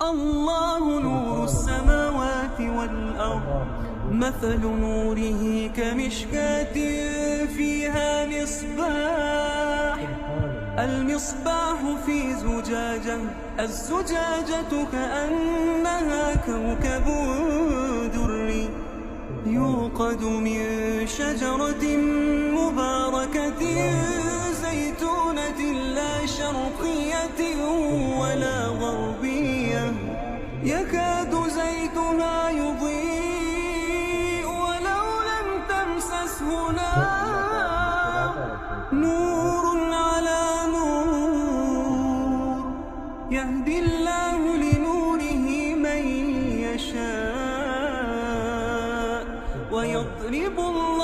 الله نور السماوات والأرض، مثل نوره كمشكاة فيها مصباح، المصباح في زجاجة، الزجاجة كأنها كوكب دري، يوقد من شجرة مباركة زيتونة لا شرقية ولا غربية، يكاد زيتها يضيء ولو لم تمسسه نار، نور على نور، يهدي الله لنوره من يشاء ويضرب الله